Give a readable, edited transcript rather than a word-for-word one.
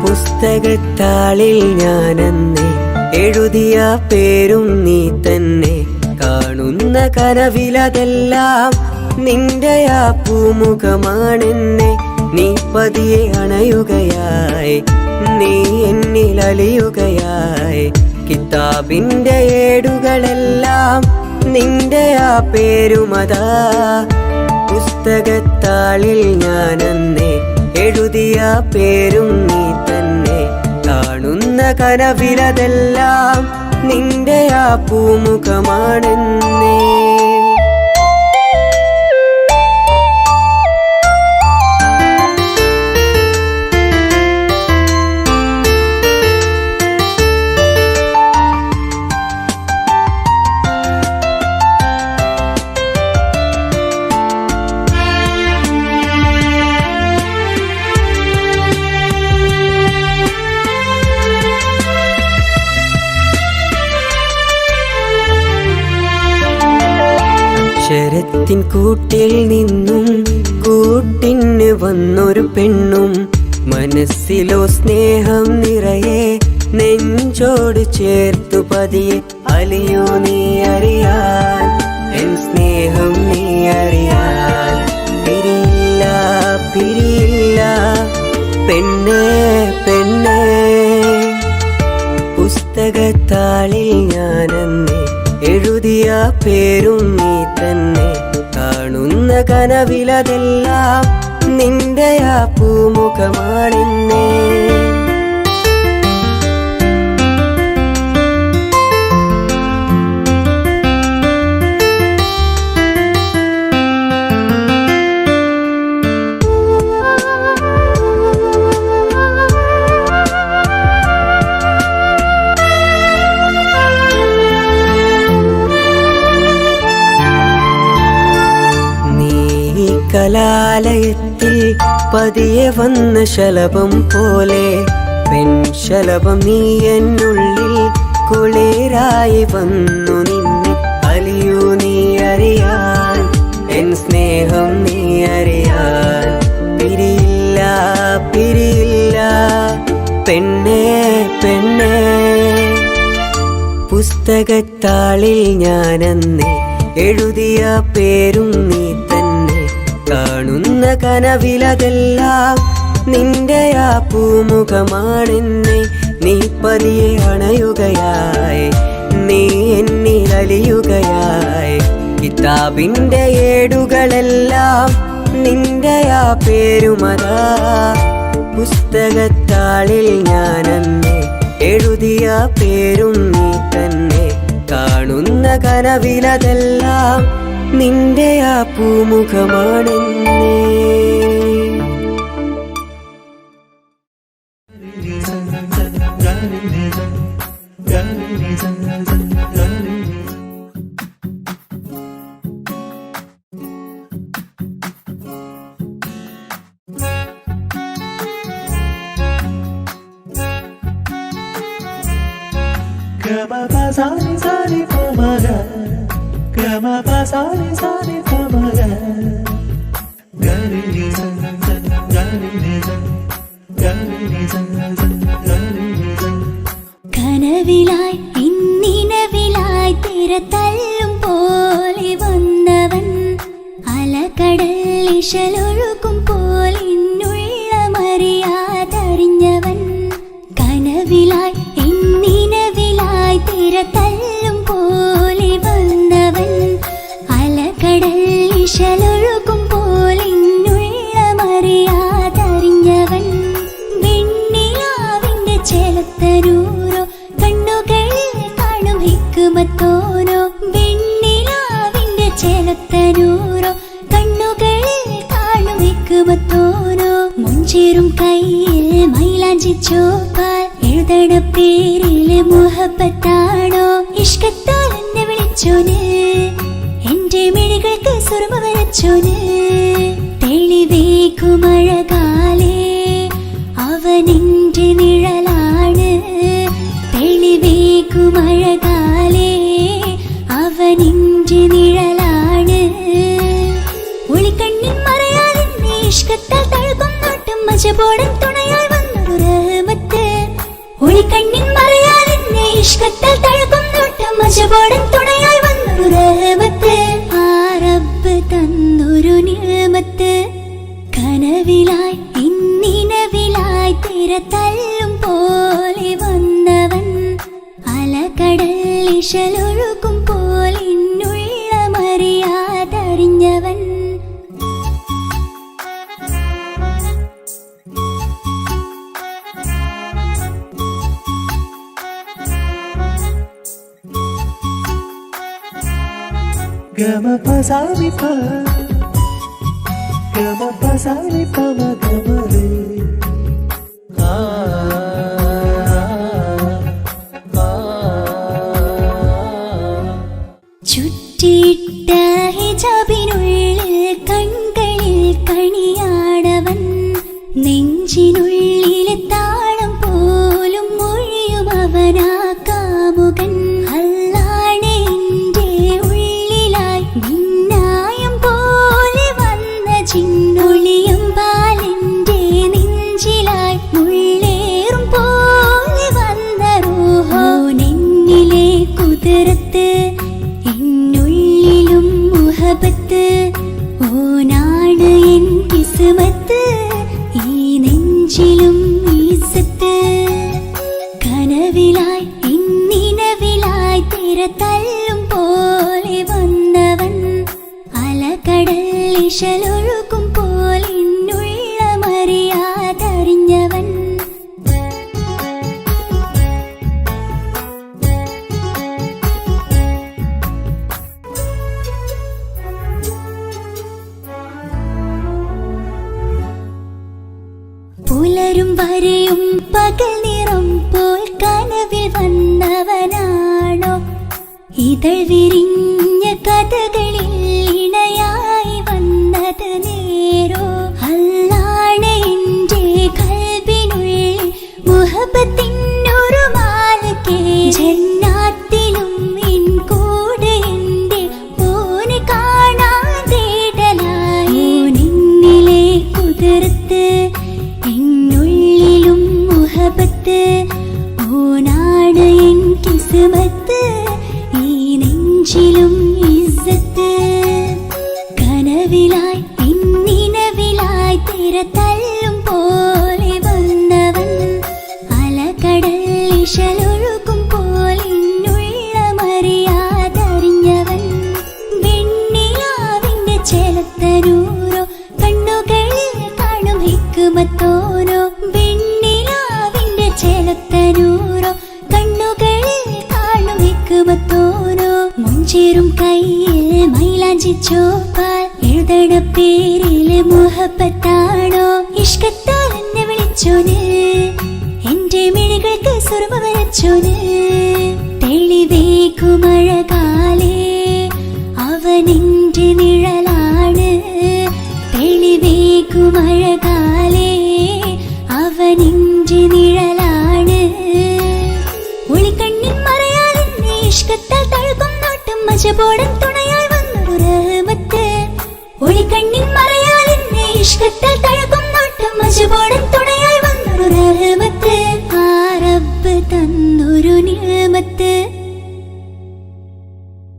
പുസ്തകത്താളിൽ ഞാനെന്നെ എഴുതിയ പേരും നീ തന്നെ. കാണുന്ന കനവിലതെല്ലാം നിന്റെ ആ പൂമുഖമാണെന്നെ. നീ പതിയെ അണയുകയായി, നീ എന്നിൽ അലിയുകയായി. കിതാബിന്റെ ഏടുകളെല്ലാം നിന്റെ ആ പേരുമതാ. പുസ്തകത്താളിൽ ഞാനെന്നെ എഴുതിയ പേരും നീ തന്നെ. കാണുന്ന കനവിലതെല്ലാം നിന്റെ ആ പൂമുഖമാണെന്നേ. അക്ഷരത്തിൻ കൂട്ടിൽ നിന്നും കൂട്ടിന് വന്നൊരു പെണ്ണും. മനസ്സിലോ സ്നേഹം നിറയെ നെഞ്ചോട് ചേർത്തു പതിയെ. അലിയോ നീ അറിയാൻ, എൻ സ്നേഹം നീ അറിയാൻ. പിരിയില്ല പിരിയില്ല പെണ്ണേ പെണ്ണേ. പുസ്തകത്താളിൽ ഞാനെന്നെ എഴുതിയ പേരും നീ തന്നെ. കാണുന്ന കനവിലതെല്ലാം നിന്റെ ആ പൂമുഖമാണെന്നേ. കലാലയത്തിൽ പതിയെ വന്ന ശലഭം പോലെ, പെൺശലഭം നീ എന്നുള്ളിൽ കുളിരായി വന്നു നിന്നെ. അലിയൂ നീ അറിയാൻ, എൻ സ്നേഹം നീ അറിയാൻ. പിരിയില്ല പിരിയില്ല പെണ്ണേ പെണ്ണേ. പുസ്തകത്താളിൽ ഞാനെന്നെ എഴുതിയ പേരും നീ തന്നെ. കാണുന്ന കനവിലതെല്ലാം നിന്റെ ആ പൂമുഖമാണെന്നെ. നീ പതിയെ അണയുകയായി, നീ എന്നിൽ അലിയുകയായി. കിതാബിന്റെ ഏടുകളെല്ലാം നിന്റെ ആ പേരുമതാ. പുസ്തകത്താളിൽ ഞാനെന്നെ എഴുതിയ പേരും നീ തന്നെ. കാണുന്ന കനവിലതെല്ലാം നിന്റെ ആ പൂമുഖമാണെന്നേ. കനവിലായി ഇന്നിനവിലായി തിരതല്ലും പോലെ വന്നവൻ. അലകടൽ ഇശലൊഴുകും പോലെ ഇന്നുള്ളമറിയാതറിഞ്ഞവൻ. കനവിലായി ഇന്നിനവിലായി തിരതല്ലും പോലെ വന്നവൻ. അലകടൽ ഇശലൊഴുകും പോലെ ഇന്നുള്ളമറിയാതറിഞ്ഞവൻ. വെണ്ണിലാവിന്റെ ചെലത്തരൂരോ മൈലാഞ്ചിച്ചോപ്പാൽ എഴുതണ പേരിലെ മുഹബത്താണോ ഇഷ്കത്താൽ എന്നെ വിളിച്ചോന് എന്റെ മിഴികൾക്ക് സുറുമ വരച്ചോന് തെളിവേക്കുമഴകാലേ അവനെന്റെ നിഴലാണ് തെളിവേക്കുമഴകാലേ അവനെന്റെ നിഴലാണ് ഒളിക്കണ്ണിൻ മറയാലെന്നെ ഇഷ്കത്താൽ തഴുകും നോട്ടും മജബോടൻ തുണയായി വന്നൊരു റഹ്മത്ത് ഒളിക്കണ്ണിൻ മറയാലെന്നെ ഇഷ്കത്താൽ തഴുകും നോട്ടും മജബോടൻ തുണയായി വന്നൊരു റഹ്മത്ത് ആ റബ്ബ് തന്നൊരു നിഅമത്ത് കനവിലായി ഇന്നിനവിലായി തിര തല്ലും പോലെ വന്നവൻ അലകടൽ ഇശലൊഴുകും പോലെ ഇന്നുള്ള മറിയാതറിഞ്ഞവൻ Gama pasami pa, gama pasami pa magamare. ചുറ്റിയിട്ട ഹിജാബിനുള്ളിൽ കൺകളിൽ കണിയാടവൻ നെഞ്ചിനുള്ളിലെ താളം പോലും മൊഴിയും അവനാ കാമുകൻ അല്ലാണെ എന്റെ ഉള്ളിലായി മിന്നായം പോലെ വന്ന ചിന്നൊളിയും പാലെന്റെ നെഞ്ചിലായി മുള്ളേറും പോലെ വന്ന റൂഹോ നെന്നിലെ കുതിരത്ത് എന്നുള്ളിലും മുഹബത്ത് ഓനാണ് എൻ കിസ്മത്ത് ഈ നെഞ്ചിലും ഈസത്ത് കനവിലായി ഇന്നിനവിലായി തിര തല്ലും പോലെ വന്നവൻ അലകടൽ ഇശലൊഴുകും പോലെ ഇന്നുള്ള മറിയാതറിഞ്ഞവൻ പുലരും വരെയും പകൽ നിറം പോൽ കനവിൽ വന്നവനാണോ ഇതൾ വിരിഞ്ഞ കഥകളിൽ ഇണയായി വന്നത് നേരോ അല്ലാണ് എന്റെ കൽബിനുള്ളിൽ മുഹബത്തിനൊരു മാലക്കേ ജന്നാത്തിലും എൻ കൂടെ എന്റെ ഓനെ കാണാൻ തേടലായി നിന്നിലെ കുതിർത്ത് എന്നുള്ളിലും മുഹബത്ത് ഓനാണ് എൻ കിസ്മത്ത് ഈ നെഞ്ചിലും ഇസ്സത്ത് കനവിലായി ഇന്നിനവിലായി തിര തല്ലും പോലെ വന്നവൻ അലകടൽ ഇശലൊഴുകും പോലെ ഇന്നുള്ള മറിയാതറിഞ്ഞവൻ വെണ്ണിലാവിന്റെ ചെലത്തനൂരോ കണ്ണുകളിൽ കാണും ഹിക്മത്തോരോ വെണ്ണിലാവിന്റെ ചെലത്തനൂരോ കണ്ണുകളിൽ കാണും ഹിക്മത്തോരോ മുഞ്ചേറും കയ്യിൽ മൈലാഞ്ചിച്ചോപ്പാൽ എഴുതണ പേരിലെ മുഹബത്താണോ ഇഷ്കത്താൽ എന്നെ വിളിച്ചോന് എന്റെ മിഴികൾക്ക് സുറുമ വരച്ചോന് തെളിവേക്കുമഴകാലേ അവനെന്റെ നിഴലാണ് തെളിവേക്കുമഴകാലേ അവനെന്റെ നിഴലാണ് ഒളിക്കണ്ണിൻ മറയാലെന്നെ ഇഷ്കത്താൽ തഴുകും നോട്ടും മജബോടൻ തുണയായി വന്നൊരു റഹ്മത്ത് ഒളിക്കണ്ണിൻ മറയാലെന്നെ ഇഷ്കത്താൽ തഴുകും നോട്ടും മജബോടൻ